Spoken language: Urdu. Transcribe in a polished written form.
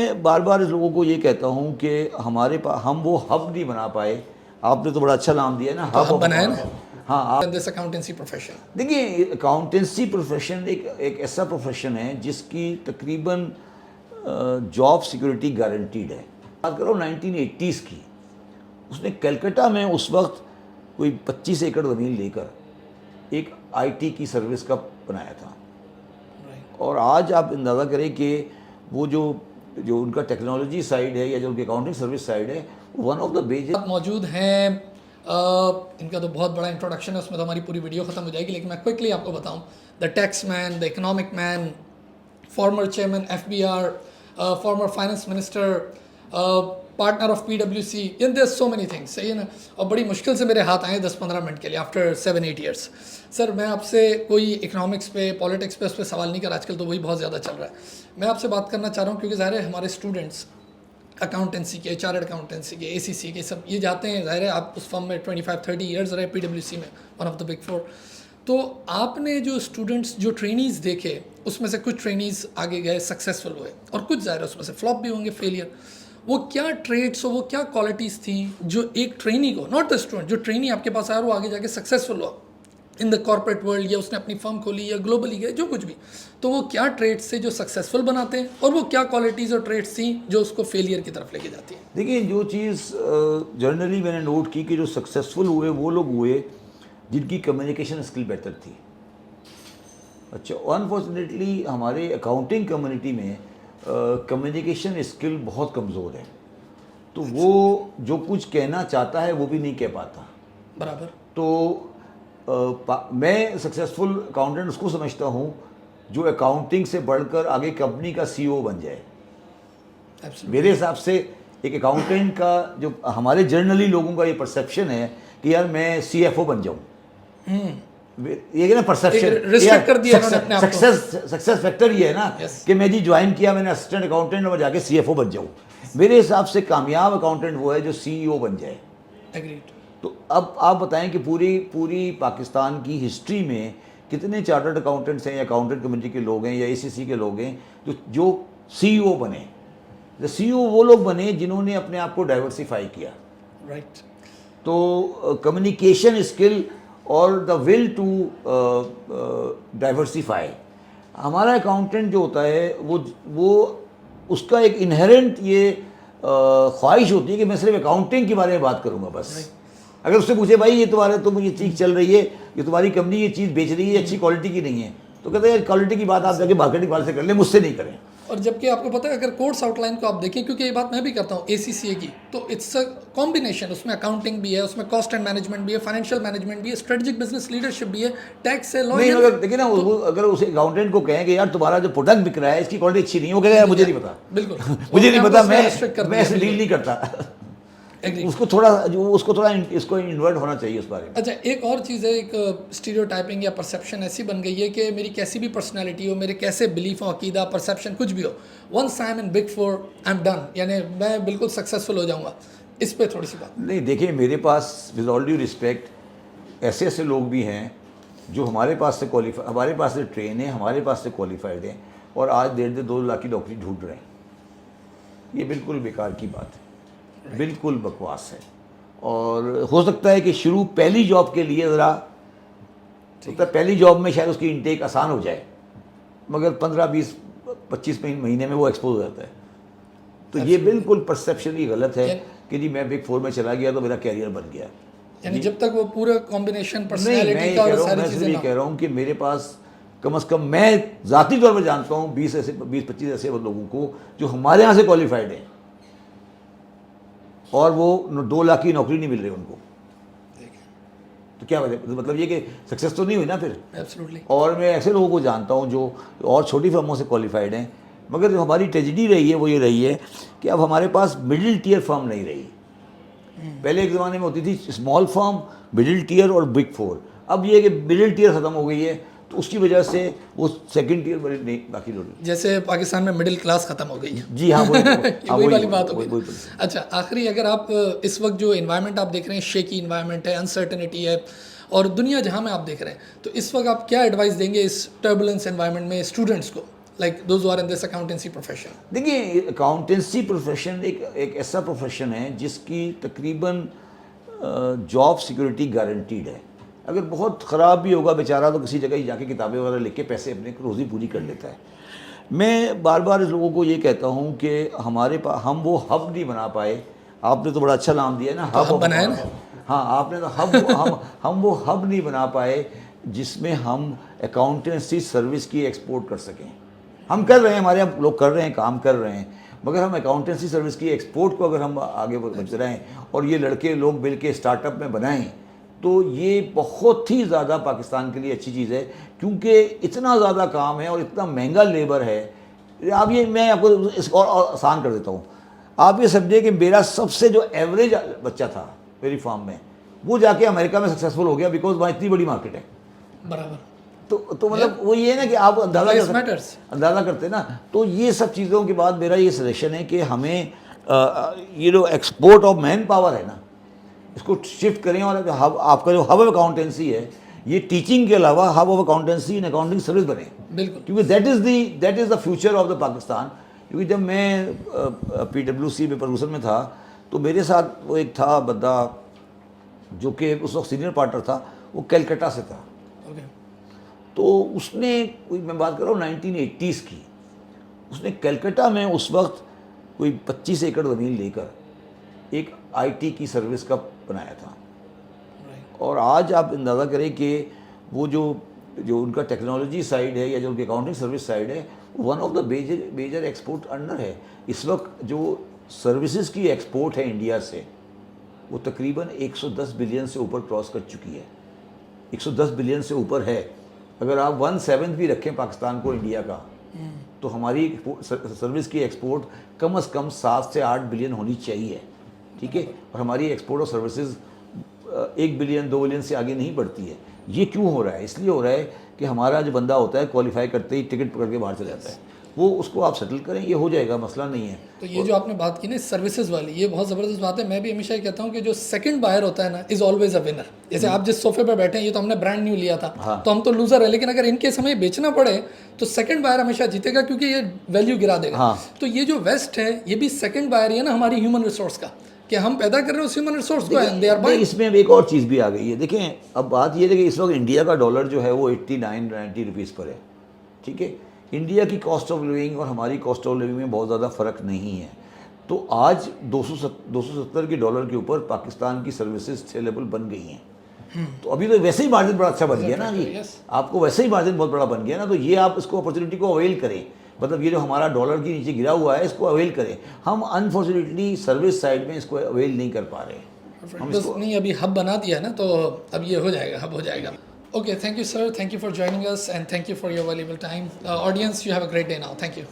میں بار بار اس لوگوں کو یہ کہتا ہوں کہ ہمارے پاس ہم وہ ہب نہیں بنا پائے. آپ نے تو بڑا اچھا نام دیا نا, ہب بنایا نا. ہاں دس اکاؤنٹنسی پروفیشن. دیکھیے اکاؤنٹنسی پروفیشن ایک ایسا پروفیشن ہے جس کی تقریباً جاب سیکورٹی گارنٹیڈ ہے. بات کرو 1980s کی, اس نے کلکتہ میں اس وقت کوئی 25 ایکڑ زمین لے کر ایک آئی ٹی کی سروس کا بنایا تھا. اور آج آپ اندازہ کریں کہ وہ جو ان کا ٹیکنالوجی سائڈ ہے یا جو ان کی اکاؤنٹنگ سروس سائڈ ہے, ون آف دا بیجر موجود ہیں. ان کا تو بہت بڑا انٹروڈکشن ہے, اس میں تو ہماری پوری ویڈیو ختم ہو جائے گی, لیکن میں کوئکلی آپ کو بتاؤں. The tax man, the economic man, former chairman F B R, former finance minister, partner of PwC, and there's so many things, صحیح ہے نا. اور بڑی مشکل سے میرے ہاتھ آئے 10-15 منٹ کے لیے آفٹر 7-8 ایئرس. سر میں آپ سے کوئی اکنامکس پہ, پالیٹکس پہ, اس پہ سوال نہیں کر, آج کل تو وہی بہت زیادہ چل رہا ہے. میں آپ سے بات کرنا چاہ رہا ہوں کیونکہ ظاہر ہے ہمارے اسٹوڈنٹس اکاؤنٹنسی کے, چارٹرڈ اکاؤنٹنسی کے, ACC کے, سب یہ جاتے ہیں. ظاہر ہے آپ اس فرم میں 25-30 ایئرز رہے, PwC میں, ون آف دا بگ 4. تو آپ نے جو اسٹوڈنٹس, جو ٹرینیز دیکھے, اس میں سے کچھ ٹرینیز آگے گئے, سکسیزفل ہوئے, اور کچھ ظاہر ہے اس میں سے فلاپ بھی ہوں گے, فیلئر. وہ کیا ٹریٹس اور وہ کیا کوالٹیز تھیں جو ایک ٹرینی کو, ناٹ دا اسٹوڈنٹ, جو ٹرینی آپ کے پاس آیا وہ آگے جا کے سکسیزفل ہوا ان دا کارپوریٹ ورلڈ, یا اس نے اپنی فرم کھولی یا گلوبلی گئے, جو کچھ بھی. تو وہ کیا ٹریٹس تھے جو سکسیزفل بناتے ہیں, اور وہ کیا کوالٹیز اور ٹریٹس تھیں جو اس کو فیلئر کی طرف لے کے جاتی ہیں؟ دیکھیے جو چیز جنرلی میں نے نوٹ کی کہ جو سکسیزفل ہوئے وہ لوگ ہوئے جن کی کمیونیکیشن اسکل بہتر تھی. اچھا, انفارچونیٹلی ہمارے اکاؤنٹنگ کمیونٹی میں کمیونیکیشن اسکل بہت کمزور ہے, تو وہ جو کچھ کہنا چاہتا ہے وہ بھی نہیں کہہ پاتا. برابر. تو میں سکسیزفل اکاؤنٹنٹ اس کو سمجھتا ہوں جو اکاؤنٹنگ سے بڑھ کر آگے کمپنی کا CEO بن جائے. میرے حساب سے ایک اکاؤنٹنٹ کا جو ہمارے جنرلی لوگوں کا یہ پرسیپشن ہے کہ یار میں CFO بن جاؤں, یہ نا پرسیپشن, سکسیس فیکٹر یہ ہے نا کہ میں جی جوائن کیا, میں نے اسسٹنٹ اکاؤنٹنٹ اور جا کے CFO بن جاؤں. میرے حساب سے کامیاب اکاؤنٹنٹ وہ ہے جو CEO بن جائے. تو اب آپ بتائیں کہ پوری پاکستان کی ہسٹری میں کتنے چارٹرڈ اکاؤنٹنٹس ہیں یا اکاؤنٹنٹ کمیونٹی کے لوگ ہیں یا ACC کے لوگ ہیں جو CEO بنے. CEO وہ لوگ بنے جنہوں نے اپنے آپ کو ڈائیورسیفائی کیا. رائٹ. تو کمیونیکیشن اسکل اور دا ول ٹو ڈائیورسیفائی. ہمارا اکاؤنٹنٹ جو ہوتا ہے وہ اس کا ایک انہیرنٹ یہ خواہش ہوتی ہے کہ میں صرف اکاؤنٹنگ کے بارے میں بات کروں گا بس. اگر اس سے پوچھے بھائی یہ یہ چیز چل رہی ہے, یہ تمہاری کمپنی یہ چیز بیچ رہی ہے, یہ اچھی کوالٹی کی نہیں ہے, تو کہتے ہیں کوالٹی کی بات آپ جا کے مارکیٹنگ والے سے کر لیں, مجھ سے نہیں کریں. اور جبکہ آپ کو پتہ ہے اگر کورس آؤٹ لائن کو آپ دیکھیں, کیونکہ یہ بات میں بھی کرتا ہوں ACCA کی, تو اٹس اے کمبینیشن, اس میں اکاؤنٹنگ بھی ہے, اس میں کاسٹ اینڈ مینجمنٹ بھی ہے, فائنینشیل مینجمنٹ بھی ہے, اسٹریٹجک بزنس لیڈرشپ بھی ہے, ٹیکس ہے, نہیں. اگر دیکھیں نا, اگر اس اکاؤنٹنٹ کو کہیں کہ یار تمہارا جو پروڈکٹ بکھ رہا ہے اس کی کوالٹی اچھی نہیں ہے, وہ کہے گا مجھے نہیں پتا. بالکل مجھے نہیں پتا, میں ایسے ڈیل نہیں کرتا. اس کو تھوڑا اس کو انورٹ ہونا چاہیے اس بارے میں. اچھا, ایک اور چیز ہے, ایک اسٹیریو ٹائپنگ یا پرسیپشن ایسی بن گئی ہے کہ میری کیسی بھی پرسنالٹی ہو, میرے کیسے بلیف ہو, عقیدہ, پرسیپشن کچھ بھی ہو, once I am in big 4 I am done, یعنی میں بالکل سکسیزفل ہو جاؤں گا. اس پہ تھوڑی سی بات. نہیں دیکھیں, میرے پاس ود آل ڈیو ریسپیکٹ ایسے لوگ بھی ہیں جو ہمارے پاس سے ہمارے پاس سے ٹرین ہیں, ہمارے پاس سے کوالیفائڈ ہیں, اور آج 1.5-2 لاکھ کی نوکری ڈھونڈ رہے ہیں. یہ بالکل بیکار کی بات ہے, بالکل بکواس ہے. اور ہو سکتا ہے کہ شروع پہلی جاب کے لیے ذرا پہلی جاب میں شاید اس کی انٹیک آسان ہو جائے, مگر 15-20-25 مہینے میں وہ ایکسپوز ہو جاتا ہے. تو یہ بالکل پرسیپشن ہی غلط ہے کہ جی میں بگ 4 میں چلا گیا تو میرا کیریئر بن گیا. یعنی جب تک وہ پورا کمبینیشن پرسنالٹی کا اور ساری چیزیں. میں کہہ رہا ہوں کہ میرے پاس کم از کم, میں ذاتی طور پر جانتا ہوں 20-25 ایسے لوگوں کو جو ہمارے یہاں سے کوالیفائڈ ہیں اور وہ 2 لاکھ کی نوکری نہیں مل رہی ان کو. تو کیا مطلب یہ کہ سکسیس تو نہیں ہوئی نا پھر. اور میں ایسے لوگوں کو جانتا ہوں جو اور چھوٹی فرموں سے کوالیفائڈ ہیں, مگر جو ہماری ٹریجڈی رہی ہے وہ یہ رہی ہے کہ اب ہمارے پاس مڈل ٹیئر فرم نہیں رہی. پہلے ایک زمانے میں ہوتی تھی اسمال فرم, مڈل ٹیئر اور بگ 4. اب یہ کہ مڈل ٹیئر ختم ہو گئی ہے, تو اس کی وجہ سے وہ سیکنڈ ٹیئر بڑی نہیں باقی لوگ, جیسے پاکستان میں مڈل کلاس ختم ہو گئی ہے. جی ہاں, وہی والی بات ہو گئی. اچھا, آخری اگر آپ اس وقت جو انوائرمنٹ آپ دیکھ رہے ہیں, شیکی انوائرمنٹ ہے, انسرٹنٹی ہے, اور دنیا جہاں میں آپ دیکھ رہے ہیں, تو اس وقت آپ کیا ایڈوائس دیں گے اس ٹربولنس انوائرمنٹ میں اسٹوڈنٹس کو, like those who are in this accountancy profession? دیکھیے اکاؤنٹنسی پروفیشن ایک ایسا پروفیشن ہے جس کی تقریباً جاب سیکورٹی گارنٹیڈ ہے. اگر بہت خراب بھی ہوگا بیچارہ تو کسی جگہ ہی جا کے کتابیں وغیرہ لکھ کے پیسے اپنے روزی پوری کر لیتا ہے. میں بار بار اس لوگوں کو یہ کہتا ہوں کہ ہمارے پاس ہم وہ ہب نہیں بنا پائے. آپ نے تو بڑا اچھا نام دیا ہے نا, ہب بنایا نا. ہاں آپ نے تو ہم وہ ہب نہیں بنا پائے جس میں ہم اکاؤنٹنسی سروس کی ایکسپورٹ کر سکیں. ہم کر رہے ہیں, ہمارے یہاں لوگ کر رہے ہیں, کام کر رہے ہیں, مگر ہم اکاؤنٹنسی سروس کی ایکسپورٹ کو اگر ہم آگے بڑھ رہے ہیں اور یہ لڑکے لوگ مل کے اسٹارٹ اپ میں بنائیں تو یہ بہت ہی زیادہ پاکستان کے لیے اچھی چیز ہے, کیونکہ اتنا زیادہ کام ہے اور اتنا مہنگا لیبر ہے. آپ یہ میں آپ کو اس کو اور آسان کر دیتا ہوں. آپ یہ سمجھے کہ میرا سب سے جو ایوریج بچہ تھا میری فارم میں وہ جا کے امریکہ میں سکسیزفل ہو گیا, بیکاز وہاں اتنی بڑی مارکیٹ ہے. برابر. تو مطلب وہ یہ ہے نا کہ آپ اندازہ کرتے نا. تو یہ سب چیزوں کے بعد میرا یہ سجیشن ہے کہ ہمیں یہ جو ایکسپورٹ آف مین پاور ہے نا اس کو شفٹ کریں, اور آپ کا جو ہب آف اکاؤنٹنسی ہے یہ ٹیچنگ کے علاوہ hub of accountancy and accounting service بنے. بالکل. کیونکہ that is the future of the Pakistan. کیونکہ جب میں PwC میں پروڈیوسر میں تھا تو میرے ساتھ وہ ایک تھا بندہ جو کہ اس وقت سینئر پارٹنر تھا, وہ کلکٹا سے تھا. تو اس نے کوئی, میں بات کر رہا ہوں 1980s کی, اس نے کلکٹا میں اس وقت کوئی 25 ایکڑ زمین لے کر ایک IT کی سروس کا بنایا تھا. اور آج آپ اندازہ کریں کہ وہ جو ان کا ٹیکنالوجی سائڈ ہے یا جو ان کی اکاؤنٹنگ سروس سائڈ ہے, one of the major export earner ہے. اس وقت جو سروسز کی ایکسپورٹ ہے انڈیا سے وہ تقریباً 110 بلین سے اوپر کراس کر چکی ہے. 110 بلین سے اوپر ہے. اگر آپ 1/7 بھی رکھیں پاکستان کو انڈیا کا تو ہماری سروس کی ایکسپورٹ کم از کم 7 سے 8 بلین ہونی چاہیے. ٹھیک ہے, اور ہماری export of services 1 billion 2 billion سے آگے نہیں بڑھتی ہے. یہ کیوں ہو رہا ہے؟ اس لیے ہو رہا ہے کہ ہمارا جو بندہ ہوتا ہے کوالیفائی کرتے ہی ٹکٹ پکڑ کے باہر چلا جاتا ہے. وہ اس کو آپ سیٹل کریں, یہ ہو جائے گا, مسئلہ نہیں ہے. تو یہ جو آپ نے بات کی نا سروسز والی, یہ بہت زبردست بات ہے. میں بھی ہمیشہ یہ کہتا ہوں کہ جو سیکنڈ بائر ہوتا ہے نا از آلویز اے ونر. جیسے آپ جس صوفے پہ بیٹھے ہیں یہ تو ہم نے برانڈ نیو لیا تھا تو ہم تو لوزر ہے, لیکن اگر ان کیس ہمیں بیچنا پڑے تو سیکنڈ بائر ہمیشہ جیتے گا کیونکہ یہ ویلیو گرا دے گا. تو یہ جو ویسٹ ہے یہ بھی سیکنڈ بائر ہی ہے نا ہماری ہیومن ریسورس کا, کہ ہم پیدا کر رہے ہیں اس ہیومن ریسورس کو. اس میں ایک اور چیز بھی آ گئی ہے. دیکھیں اب بات یہ ہے کہ اس وقت انڈیا کا ڈالر جو ہے وہ 89-90 روپیز پر ہے. ٹھیک ہے, انڈیا کی کاسٹ آف لیونگ اور ہماری کاسٹ آف لیونگ میں بہت زیادہ فرق نہیں ہے. تو آج 270 کے ڈالر کے اوپر پاکستان کی سروسز سیلیبل بن گئی ہیں. تو ابھی تو ویسے ہی مارجن بڑا اچھا بن گیا نا جی, آپ کو ویسے ہی مارجن بہت بڑا بن گیا نا. تو یہ آپ اس کو اپرچونیٹی کو اویل کریں, مطلب یہ جو ہمارا ڈالر کی نیچے گرا ہوا ہے اس کو اویل کریں. ہم انفارچونیٹلی سروس سائڈ میں اس کو اویل نہیں کر پا رہے. نہیں ابھی ہب بنا دیا نا تو اب یہ ہو جائے گا, ہب ہو جائے گا. Okay, thank you sir, thank you for joining us and thank you for your valuable time. Audience, you have a great day now. Thank you.